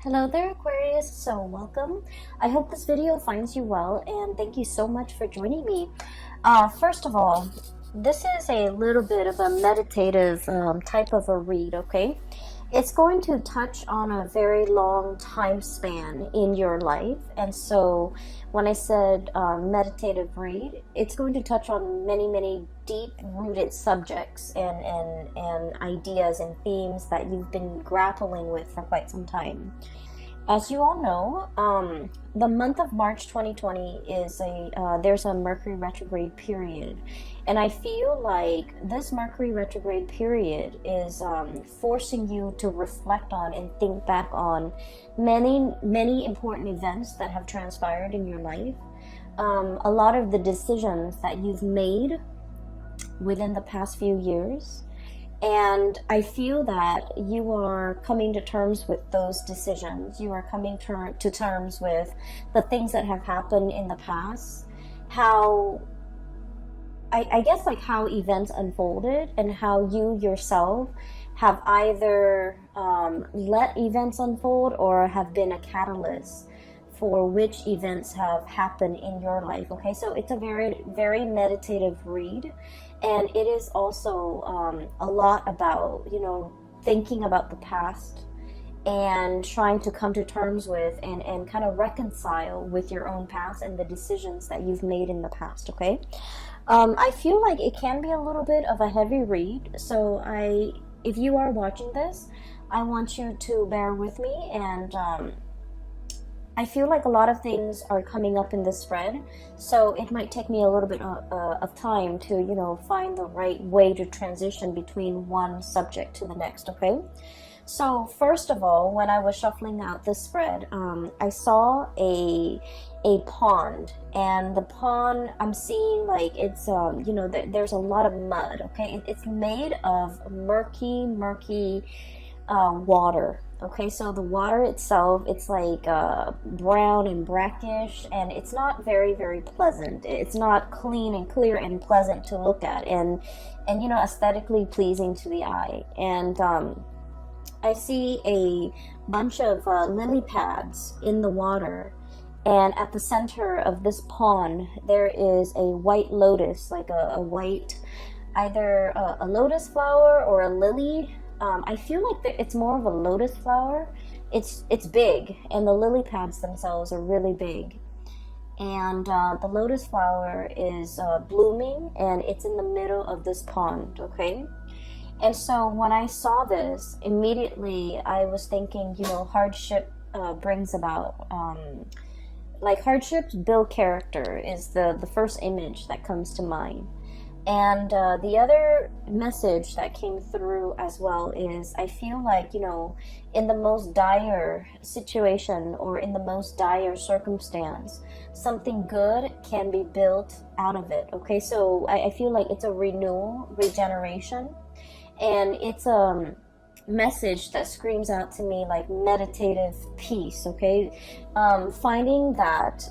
Hello there, Aquarius. So welcome. I hope this video finds you well, and thank you so much for joining me. First of all, this is a little bit of a meditative type of a read, okay? It's going to touch on a very long time span in your life, and so when I said meditative read, it's going to touch on many deep-rooted subjects and ideas and themes that you've been grappling with for quite some time. As you all know, the month of March 2020 is there's a Mercury retrograde period, and I feel like this Mercury retrograde period is forcing you to reflect on and think back on many important events that have transpired in your life. A lot of the decisions that you've made within the past few years. And I feel that you are coming to terms with those decisions. You are coming to terms with the things that have happened in the past. How, I guess, like how events unfolded and how you yourself have either let events unfold or have been a catalyst for which events have happened in your life. Okay, so it's a very meditative read, and it is also a lot about, thinking about the past and trying to come to terms with and kind of reconcile with your own past and the decisions that you've made in the past. Okay, I feel like it can be a little bit of a heavy read, so if you are watching this, I want you to bear with me, and I feel like a lot of things are coming up in this spread, so it might take me a little bit of time to, find the right way to transition between one subject to the next, okay? So first of all, when I was shuffling out this spread, I saw a pond, and the pond, I'm seeing like it's, there's a lot of mud, okay? It's made of murky water. Okay, so the water itself, it's like brown and brackish, and it's not very pleasant. It's not clean and clear and pleasant to look at, and aesthetically pleasing to the eye. And I see a bunch of lily pads in the water, and at the center of this pond there is a white lotus, like a white, either a lotus flower or a lily. I feel like it's more of a lotus flower. It's big, and the lily pads themselves are really big. And the lotus flower is blooming, and it's in the middle of this pond, okay? And so when I saw this, immediately I was thinking, hardship brings about, like hardships build character is the first image that comes to mind. And the other message that came through as well is I feel like, in the most dire situation or in the most dire circumstance, something good can be built out of it. Okay, so I feel like it's a renewal, regeneration, and it's a message that screams out to me like meditative peace. Okay, finding that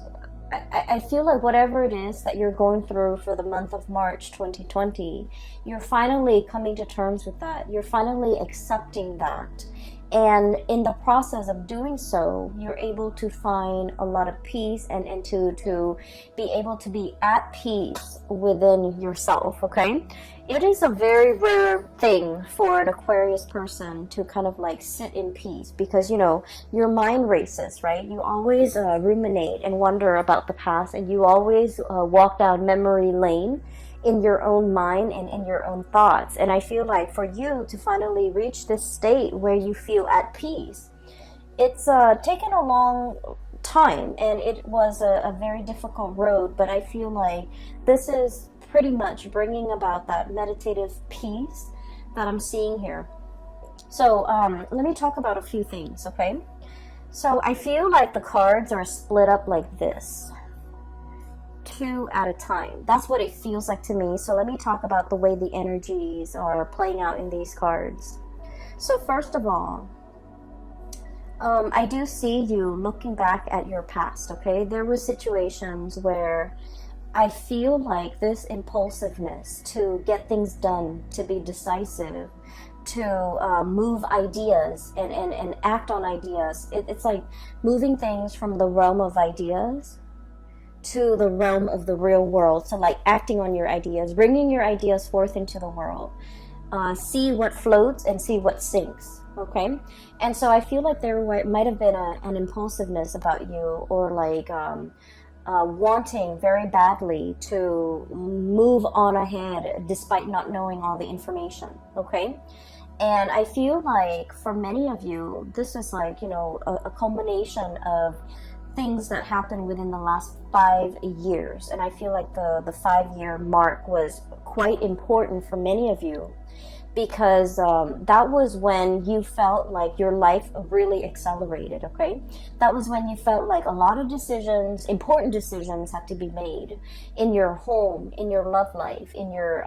I feel like whatever it is that you're going through for the month of March 2020, you're finally coming to terms with that. You're finally accepting that. And in the process of doing so, you're able to find a lot of peace and to be able to be at peace within yourself, okay? It is a very rare thing for an Aquarius person to kind of like sit in peace because, your mind races, right? You always ruminate and wonder about the past, and you always walk down memory lane in your own mind and in your own thoughts. And I feel like for you to finally reach this state where you feel at peace, it's taken a long time, and it was a very difficult road, but I feel like this is pretty much bringing about that meditative peace that I'm seeing here. So let me talk about a few things, okay? So I feel like the cards are split up like this, two at a time. That's what it feels like to me. So let me talk about the way the energies are playing out in these cards. So first of all, I do see you looking back at your past, okay? There were situations where I feel like this impulsiveness to get things done, to be decisive, move ideas and act on ideas. It's like moving things from the realm of ideas to the realm of the real world. So like acting on your ideas, bringing your ideas forth into the world. See what floats and see what sinks. Okay, and so I feel like there might have been an impulsiveness about you, or like wanting very badly to move on ahead despite not knowing all the information. Okay, and I feel like for many of you, this is like, you know, a culmination of things that happened within the last 5 years. And I feel like the 5-year mark was quite important for many of you, because that was when you felt like your life really accelerated. Okay, that was when you felt like a lot of decisions, important decisions, had to be made in your home, in your love life, in your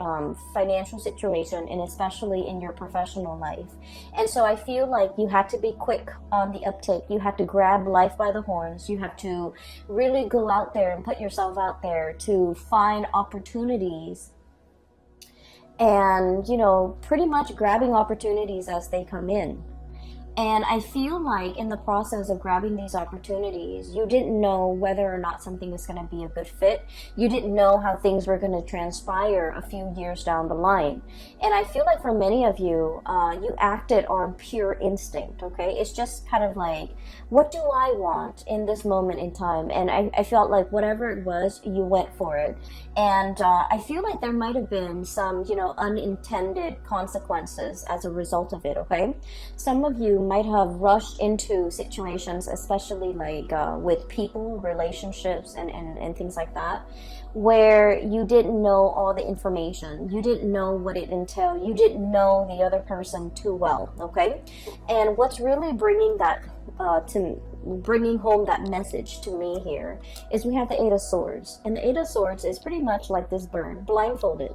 financial situation, and especially in your professional life. And so I feel like you had to be quick on the uptake. You had to grab life by the horns. You have to really go out there and put yourself out there to find opportunities, and, you know, pretty much grabbing opportunities as they come in. And I feel like in the process of grabbing these opportunities, you didn't know whether or not something was going to be a good fit. You didn't know how things were going to transpire a few years down the line. And I feel like for many of you, you acted on pure instinct, okay? It's just kind of like, what do I want in this moment in time? And I felt like whatever it was, you went for it. And I feel like there might have been some, you know, unintended consequences as a result of it, okay? Some of you might have rushed into situations, especially like with people, relationships, and things like that, where you didn't know all the information. You didn't know what it entailed. You didn't know the other person too well, okay? And what's really bringing that bringing home that message to me here is we have the Eight of Swords. And the Eight of Swords is pretty much like this bird, blindfolded.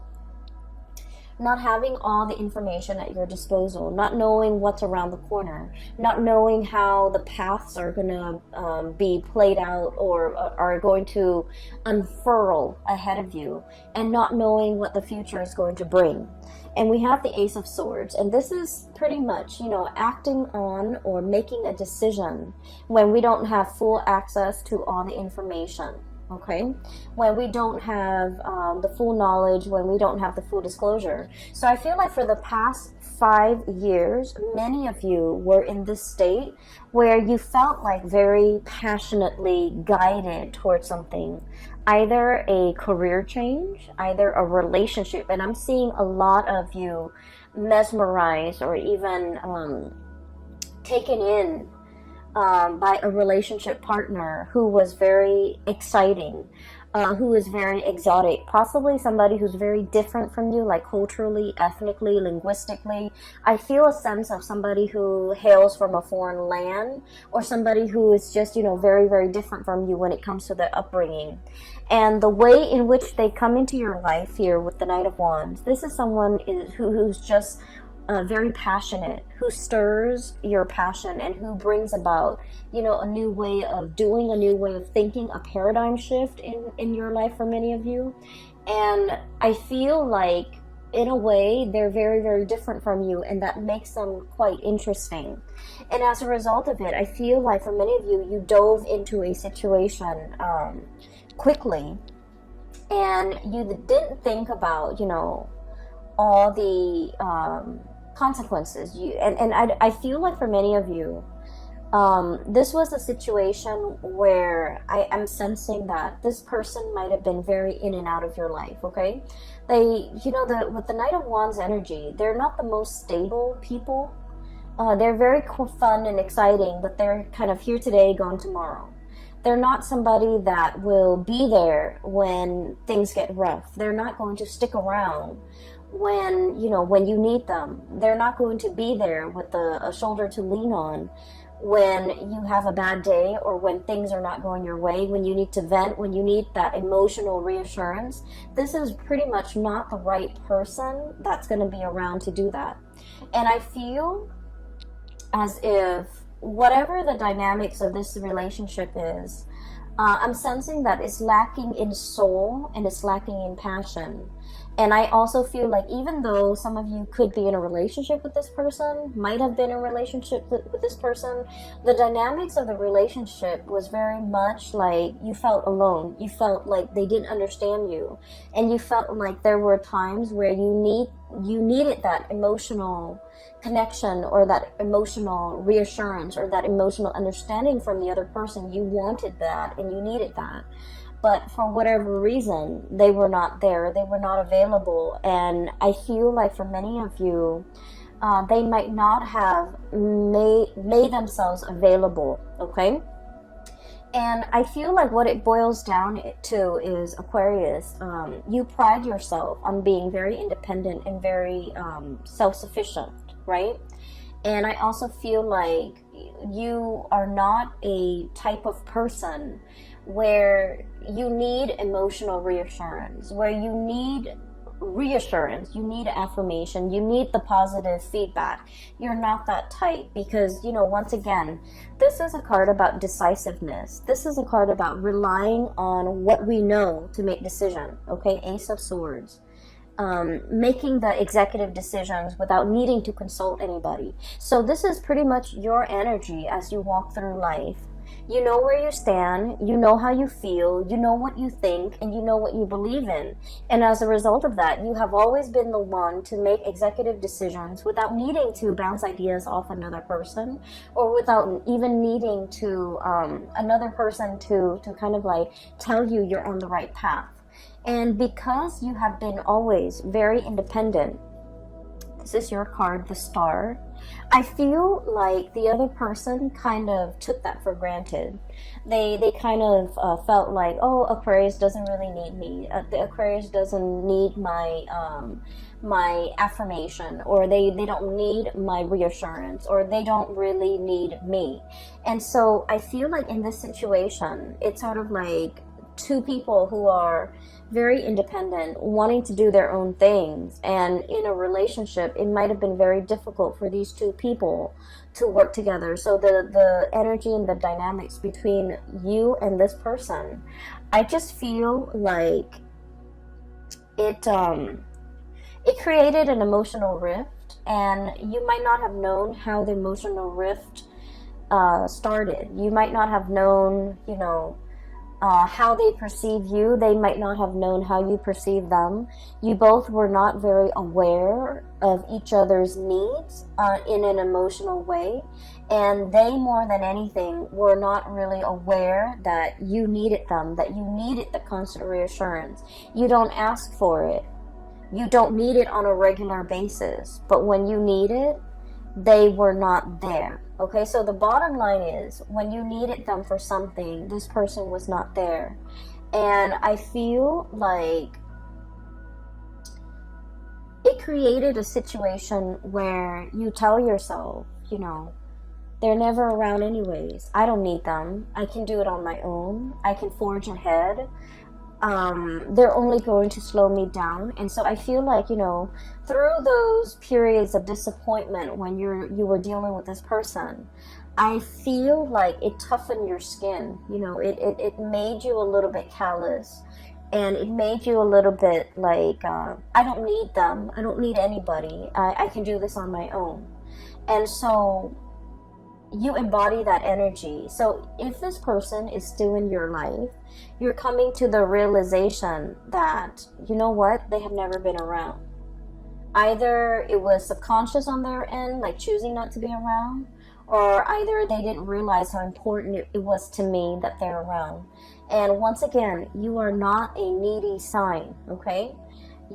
Not having all the information at your disposal, not knowing what's around the corner, not knowing how the paths are going to be played out or are going to unfurl ahead of you, and not knowing what the future is going to bring. And we have the Ace of Swords, and this is pretty much, you know, acting on or making a decision when we don't have full access to all the information. Okay, when we don't have the full knowledge, when we don't have the full disclosure. So I feel like for the past 5 years, many of you were in this state where you felt like very passionately guided towards something, either a career change, either a relationship. And I'm seeing a lot of you mesmerized or even taken in by a relationship partner who was very exciting, who is very exotic, possibly somebody who's very different from you, like culturally, ethnically, linguistically. I feel a sense of somebody who hails from a foreign land, or somebody who is just, you know, very, very different from you when it comes to their upbringing. And the way in which they come into your life here with the Knight of Wands, this is someone who's just very passionate, who stirs your passion, and who brings about, you know, a new way of doing, a new way of thinking, a paradigm shift in your life for many of you. And I feel like, in a way, they're very, very different from you, and that makes them quite interesting. And as a result of it, I feel like for many of you, you dove into a situation quickly, and you didn't think about, you know, all the consequences. I feel like for many of you, this was a situation where I am sensing that this person might have been very in and out of your life, okay? They, you know, with the Knight of Wands energy, they're not the most stable people. They're very fun and exciting, but they're kind of here today, gone tomorrow. They're not somebody that will be there when things get rough. They're not going to stick around when, you know, when you need them. They're not going to be there with a shoulder to lean on when you have a bad day, or when things are not going your way, when you need to vent, when you need that emotional reassurance. This is pretty much not the right person that's going to be around to do that. And I feel as if whatever the dynamics of this relationship is, I'm sensing that it's lacking in soul and it's lacking in passion. And I also feel like even though some of you could be in a relationship with this person, might have been in a relationship with this person, the dynamics of the relationship was very much like you felt alone. You felt like they didn't understand you. And you felt like there were times where you needed that emotional connection or that emotional reassurance or that emotional understanding from the other person. You wanted that and you needed that. But for whatever reason, they were not there. They were not available. And I feel like for many of you, they might not have made themselves available, okay? And I feel like what it boils down to is, Aquarius, you pride yourself on being very independent and very self-sufficient, right? And I also feel like you are not a type of person where you need emotional reassurance, where you need reassurance, you need affirmation, you need the positive feedback. You're not that type because, once again, this is a card about decisiveness. This is a card about relying on what we know to make decision, okay? Ace of Swords. Making the executive decisions without needing to consult anybody. So this is pretty much your energy as you walk through life. You know where you stand, you know how you feel, you know what you think, and you know what you believe in. And as a result of that, you have always been the one to make executive decisions without needing to bounce ideas off another person, or without even needing to another person to kind of like tell you you're on the right path. And because you have been always very independent, this is your card, the Star. I feel like the other person kind of took that for granted. They kind of felt like, oh, Aquarius doesn't really need me. The Aquarius doesn't need my affirmation, or they don't need my reassurance, or they don't really need me. And so I feel like in this situation, it's sort of like two people who are very independent, wanting to do their own things, and in a relationship it might have been very difficult for these two people to work together. So the energy and the dynamics between you and this person, I just feel like it created an emotional rift, and you might not have known how the emotional rift started. You might not have known, how they perceive you. They might not have known how you perceive them. You both were not very aware of each other's needs in an emotional way. And they, more than anything, were not really aware that you needed them, that you needed the constant reassurance. You don't ask for it. You don't need it on a regular basis. But when you need it, they were not there. Okay, so the bottom line is, when you needed them for something, this person was not there. And I feel like it created a situation where you tell yourself, they're never around anyways. I don't need them. I can do it on my own. I can forge ahead. They're only going to slow me down. And so I feel like, through those periods of disappointment when you were dealing with this person, I feel like it toughened your skin. It made you a little bit callous, and it made you a little bit like, I don't need them. I don't need anybody. I can do this on my own. And so you embody that energy. So if this person is still in your life, you're coming to the realization that, they have never been around. Either it was subconscious on their end, like choosing not to be around, or either they didn't realize how important it was to me that they're around. And once again, you are not a needy sign, okay?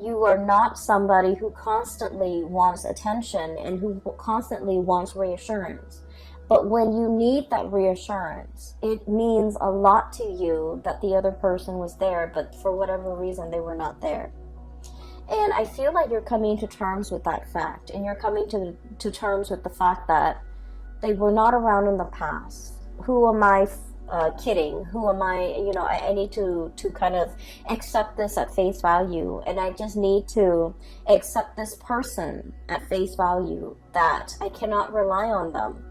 You are not somebody who constantly wants attention and who constantly wants reassurance. But when you need that reassurance, it means a lot to you that the other person was there, but for whatever reason, they were not there. And I feel like you're coming to terms with that fact, and you're coming to terms with the fact that they were not around in the past. Who am I kidding? Who am I? I need to kind of accept this at face value, and I just need to accept this person at face value, that I cannot rely on them.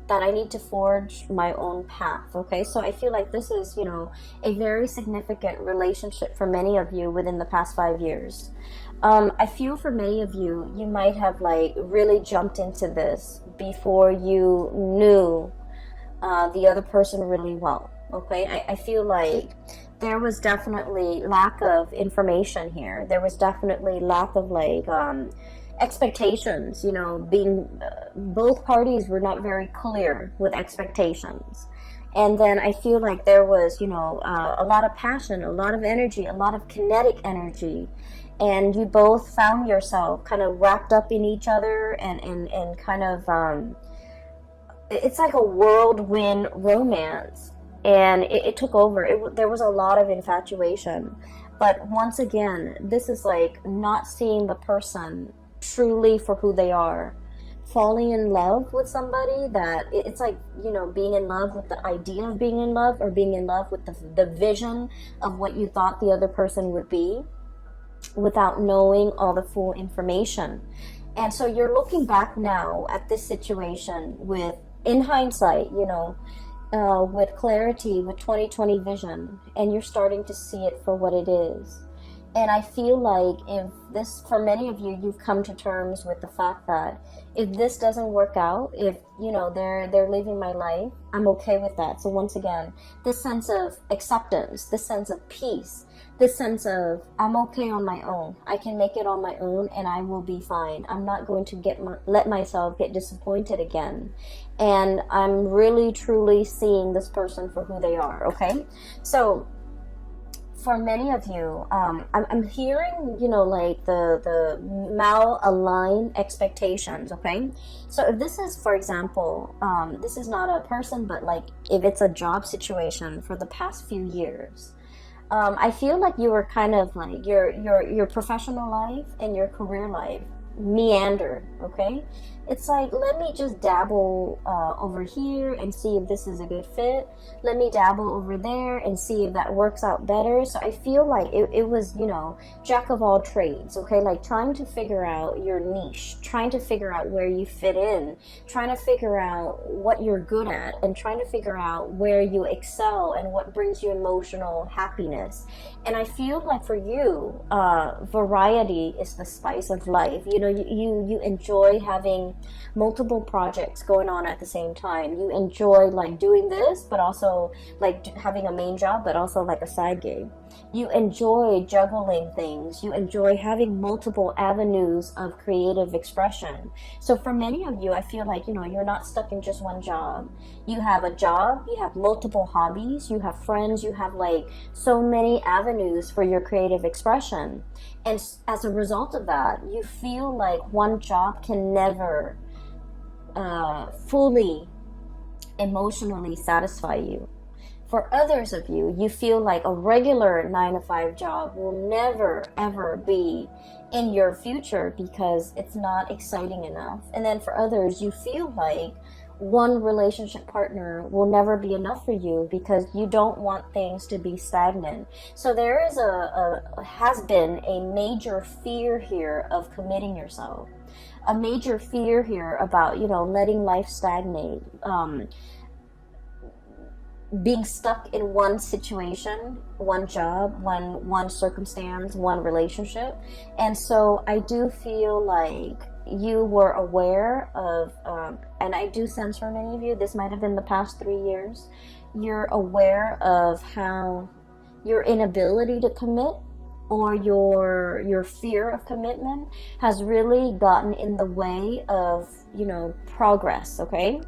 that I need to forge my own path. Okay, so I feel like this is, you know, a very significant relationship for many of you within the past 5 years. I feel for many of you, you might have like really jumped into this before you knew the other person really well. Okay, I feel like there was definitely lack of information here. There was definitely lack of like expectations, you know, being both parties were not very clear with expectations. And then I feel like there was, you know, a lot of passion, a lot of energy, a lot of kinetic energy, and you both found yourself kind of wrapped up in each other, and kind of it's like a whirlwind romance, and it took over. There was a lot of infatuation, but once again, this is like not seeing the person truly for who they are, falling in love with somebody that it's like, you know, being in love with the idea of being in love, or being in love with the vision of what you thought the other person would be, without knowing all the full information. And so you're looking back now at this situation with, in hindsight, you know, with clarity, with 2020 vision, and you're starting to see it for what it is. And I feel like if this, for many of you, you've come to terms with the fact that if this doesn't work out, if, you know, they're living my life, I'm okay with that. So once again, this sense of acceptance, this sense of peace, this sense of I'm okay on my own. I can make it on my own, and I will be fine. I'm not going to let myself get disappointed again. And I'm really truly seeing this person for who they are. Okay, so for many of you, I'm hearing, you know, like the mal-aligned expectations. Okay, so if this is, for example, this is not a person, but like if it's a job situation for the past few years, I feel like you were kind of like your professional life and your career life meander. Okay, it's like, let me just dabble over here and see if this is a good fit. Let me dabble over there and see if that works out better. So I feel like it was, you know, jack of all trades. Okay, like trying to figure out your niche, trying to figure out where you fit in, trying to figure out what you're good at, and trying to figure out where you excel and what brings you emotional happiness. And I feel like for you, variety is the spice of life. You know, you enjoy having multiple projects going on at the same time. You enjoy like doing this, but also like having a main job, but also like a side gig. You enjoy juggling things. You enjoy having multiple avenues of creative expression. So for many of you, I feel like, you know, you're not stuck in just one job. You have a job, you have multiple hobbies, you have friends, you have like so many avenues for your creative expression. And as a result of that, you feel like one job can never fully emotionally satisfy you. For others of you, you feel like a regular 9-to-5 job will never ever be in your future because it's not exciting enough. And then for others, you feel like one relationship partner will never be enough for you because you don't want things to be stagnant. So there is has been a major fear here of committing yourself, a major fear here about, you know, letting life stagnate, being stuck in one situation, one job, one circumstance, one relationship. And so I do feel like you were aware of, and I do sense for many of you, this might have been the past 3 years, you're aware of how your inability to commit, or your fear of commitment, has really gotten in the way of, you know, progress, okay?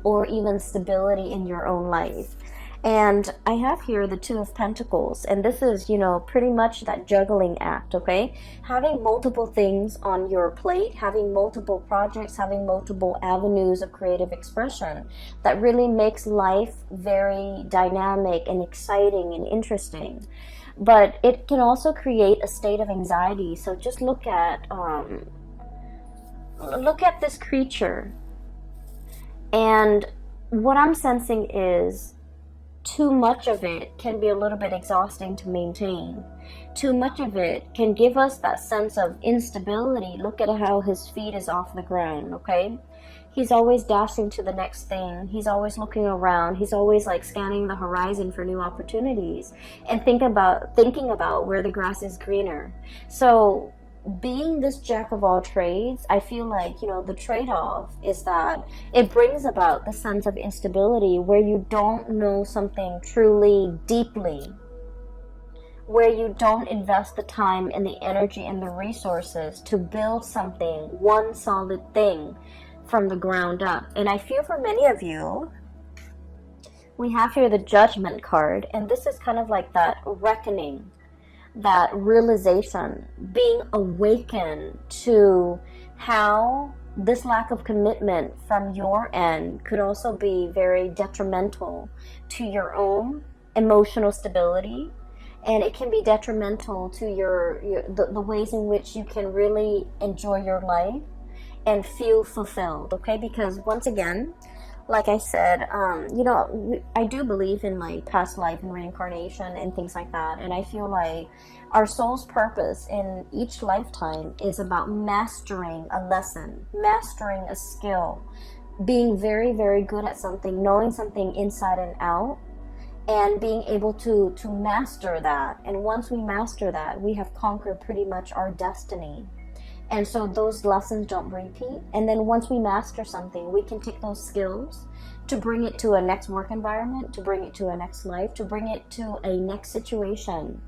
Or even stability in your own life. And I have here the Two of Pentacles, and this is, you know, pretty much that juggling act, okay? Having multiple things on your plate, having multiple projects, having multiple avenues of creative expression that really makes life very dynamic and exciting and interesting. But it can also create a state of anxiety. So just look at this creature. And what I'm sensing is too much of it can be a little bit exhausting to maintain. Too much of it can give us that sense of instability. Look at how his feet is off the ground, okay? He's always dashing to the next thing. He's always looking around. He's always like scanning the horizon for new opportunities and thinking about where the grass is greener. So being this jack of all trades, I feel like, the trade-off is that it brings about the sense of instability where you don't know something truly deeply, where you don't invest the time and the energy and the resources to build something, one solid thing from the ground up. And I feel for many of you, we have here the Judgment card, and this is kind of like that reckoning, that realization, being awakened to how this lack of commitment from your end could also be very detrimental to your own emotional stability, and it can be detrimental to the ways in which you can really enjoy your life and feel fulfilled. Okay, because once again, like I said, I do believe in like past life and reincarnation and things like that. And I feel like our soul's purpose in each lifetime is about mastering a lesson, mastering a skill, being very, very good at something, knowing something inside and out, and being able to master that. And once we master that, we have conquered pretty much our destiny. And so those lessons don't repeat. And then once we master something, we can take those skills to bring it to a next work environment, to bring it to a next life, to bring it to a next situation.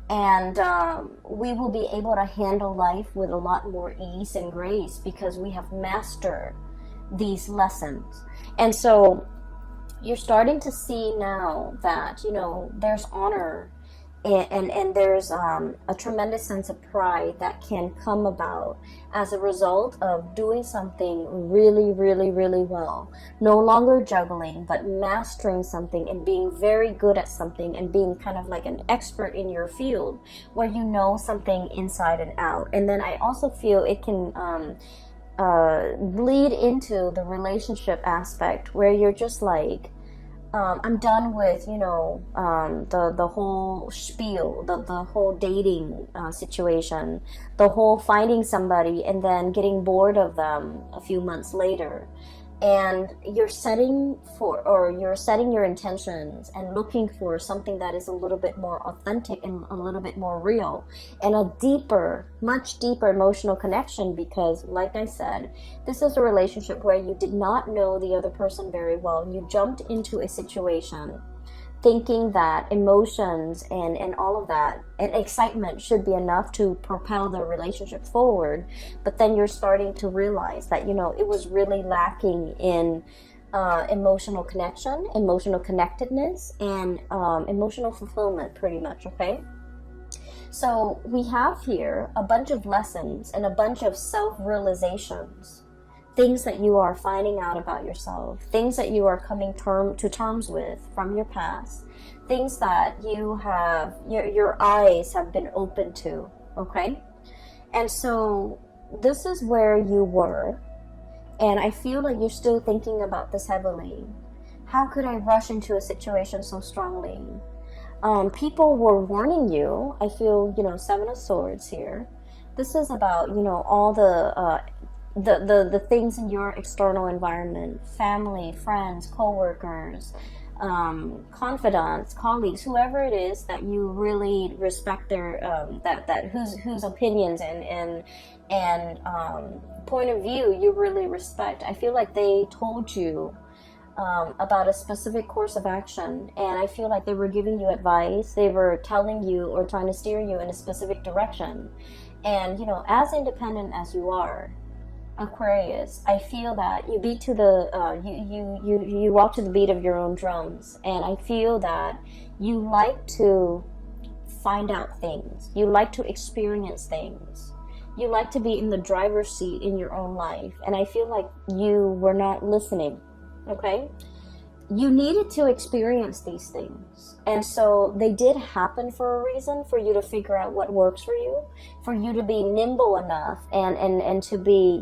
And we will be able to handle life with a lot more ease and grace because we have mastered these lessons. And so you're starting to see now that, there's honor and there's a tremendous sense of pride that can come about as a result of doing something really, really, really well. No longer juggling, but mastering something and being very good at something and being kind of like an expert in your field where you know something inside and out. And then I also feel it can bleed into the relationship aspect where you're just like, I'm done with, the whole spiel, the whole dating situation, the whole finding somebody and then getting bored of them a few months later. And you're setting your intentions and looking for something that is a little bit more authentic and a little bit more real and a deeper, much deeper emotional connection, because like I said, this is a relationship where you did not know the other person very well. You jumped into a situation thinking that emotions and all of that and excitement should be enough to propel the relationship forward, but then you're starting to realize that it was really lacking in emotional connection, emotional connectedness, and emotional fulfillment, pretty much. Okay, so we have here a bunch of lessons and a bunch of self-realizations, things that you are finding out about yourself, things that you are coming to terms with from your past, things that you have, your eyes have been open to, okay? And so this is where you were, and I feel like you're still thinking about this heavily. How could I rush into a situation so strongly? People were warning you. I feel, Seven of Swords here. This is about, all the things in your external environment, family, friends, co-workers, confidants, colleagues, whoever it is that you really respect their whose opinions and point of view you really respect. I feel like they told you about a specific course of action, and I feel like they were giving you advice. They were telling you or trying to steer you in a specific direction. And as independent as you are, Aquarius, I feel that you beat to the you walk to the beat of your own drums, and I feel that you like to find out things, you like to experience things, you like to be in the driver's seat in your own life, and I feel like you were not listening. Okay, you needed to experience these things, and so they did happen for a reason, for you to figure out what works for you, for you to be nimble enough and to be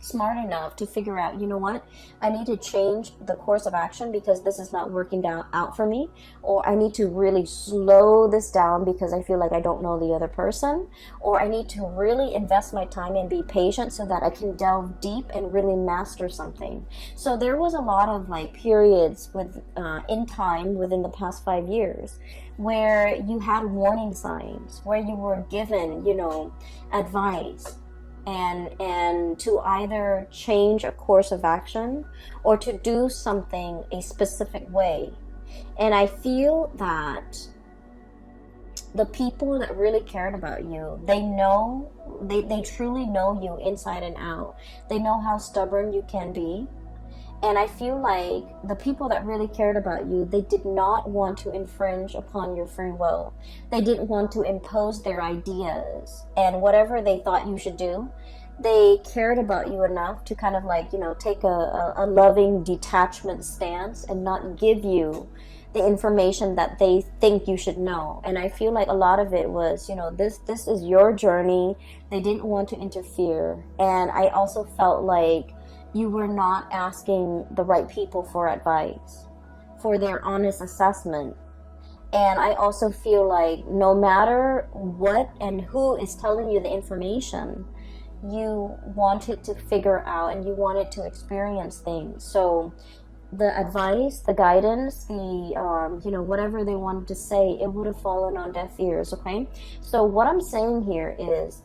smart enough to figure out, you know what, I need to change the course of action because this is not working out for me, or I need to really slow this down because I feel like I don't know the other person, or I need to really invest my time and be patient so that I can delve deep and really master something. So there was a lot of like periods with in time within the past 5 years where you had warning signs, where you were given, you know, advice, and to either change a course of action or to do something a specific way. And I feel that the people that really cared about you, they truly know you inside and out. They know how stubborn you can be. And I feel like the people that really cared about you, they did not want to infringe upon your free will. They didn't want to impose their ideas and whatever they thought you should do. They cared about you enough to kind of like, you know, take a loving detachment stance and not give you the information that they think you should know. And I feel like a lot of it was, you know, this is your journey. They didn't want to interfere. And I also felt like you were not asking the right people for advice, for their honest assessment. And I also feel like no matter what and who is telling you the information, you wanted to figure out and you wanted to experience things. So the advice, the guidance, the you know, whatever they wanted to say, it would have fallen on deaf ears. Okay, so what I'm saying here is,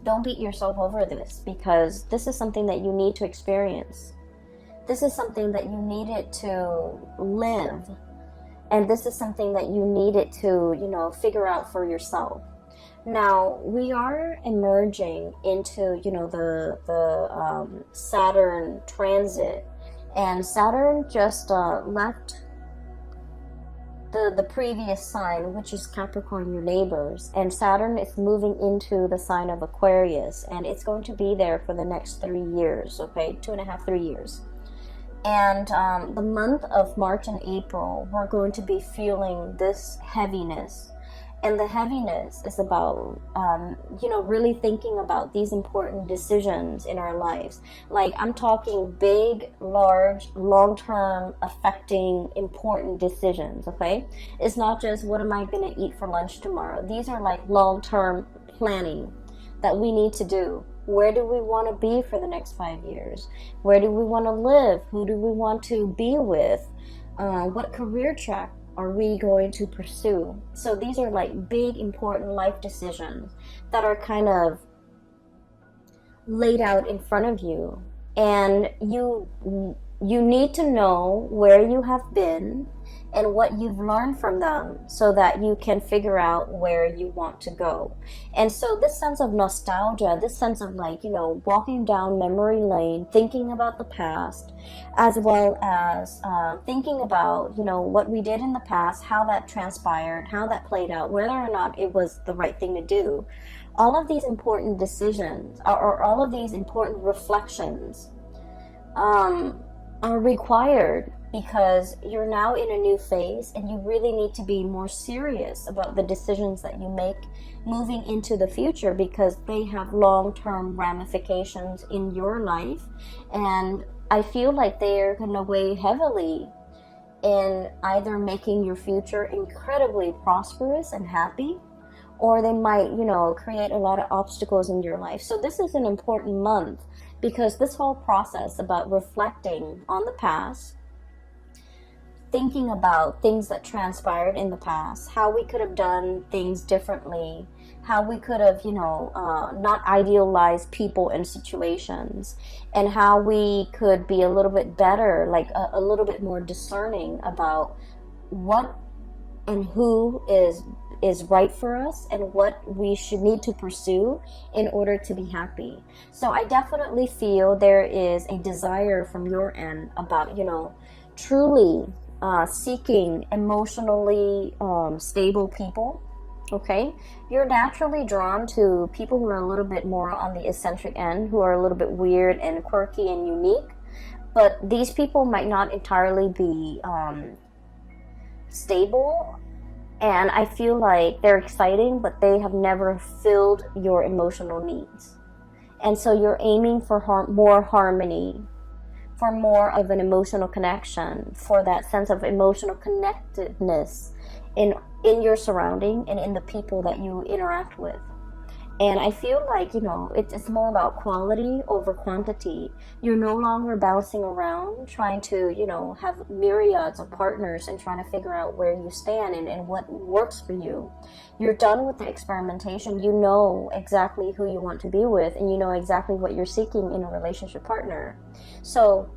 don't beat yourself over this, because this is something that you need to experience. This is something that you needed to live. And this is something that you needed to, you know, figure out for yourself. Now, we are emerging into, you know, the Saturn transit. And Saturn just left the previous sign, which is Capricorn, your neighbors, and Saturn is moving into the sign of Aquarius, and it's going to be there for the next 3 years, okay, 2.5, 3 years. And the month of March and April, we're going to be feeling this heaviness. And the heaviness is about, you know, really thinking about these important decisions in our lives. Like, I'm talking big, large, long-term, affecting, important decisions, okay? It's not just, what am I going to eat for lunch tomorrow? These are like long-term planning that we need to do. Where do we want to be for the next 5 years? Where do we want to live? Who do we want to be with? What career track are we going to pursue? So these are like big, important life decisions that are kind of laid out in front of you. And you need to know where you have been and what you've learned from them so that you can figure out where you want to go. And so this sense of nostalgia, this sense of like, you know, walking down memory lane, thinking about the past, as well as thinking about, you know, what we did in the past, how that transpired, how that played out, whether or not it was the right thing to do. All of these important decisions, or all of these important reflections, are required because you're now in a new phase and you really need to be more serious about the decisions that you make moving into the future, because they have long-term ramifications in your life. And I feel like they're going to weigh heavily in either making your future incredibly prosperous and happy, or they might, you know, create a lot of obstacles in your life. So this is an important month, because this whole process about reflecting on the past, thinking about things that transpired in the past, how we could have done things differently, how we could have, you know, not idealized people and situations, and how we could be a little bit better, like a little bit more discerning about what and who is right for us and what we should need to pursue in order to be happy. So I definitely feel there is a desire from your end about, you know, truly seeking emotionally stable people. Okay, you're naturally drawn to people who are a little bit more on the eccentric end, who are a little bit weird and quirky and unique, but these people might not entirely be stable. And I feel like they're exciting, but they have never filled your emotional needs. And so you're aiming for more harmony, for more of an emotional connection, for that sense of emotional connectedness in your surrounding and in the people that you interact with. And I feel like, you know, it's more about quality over quantity. You're no longer bouncing around trying to, you know, have myriads of partners and trying to figure out where you stand and what works for you. You're done with the experimentation. You know exactly who you want to be with, and you know exactly what you're seeking in a relationship partner. So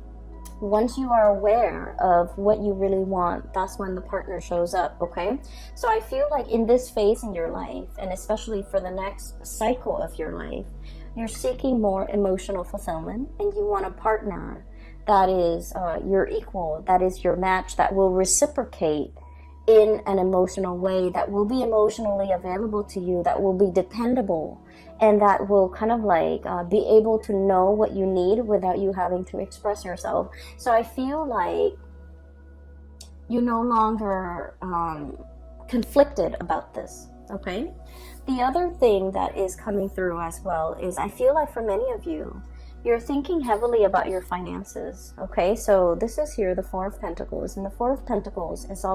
once you are aware of what you really want, that's when the partner shows up, okay? So I feel like in this phase in your life, and especially for the next cycle of your life, you're seeking more emotional fulfillment, and you want a partner that is your equal, that is your match, that will reciprocate in an emotional way, that will be emotionally available to you, that will be dependable, and that will kind of like be able to know what you need without you having to express yourself. So I feel like you're no longer conflicted about this, okay? The other thing that is coming through as well is I feel like for many of you, you're thinking heavily about your finances, okay? So this is here, the Four of Pentacles, and the Four of Pentacles is all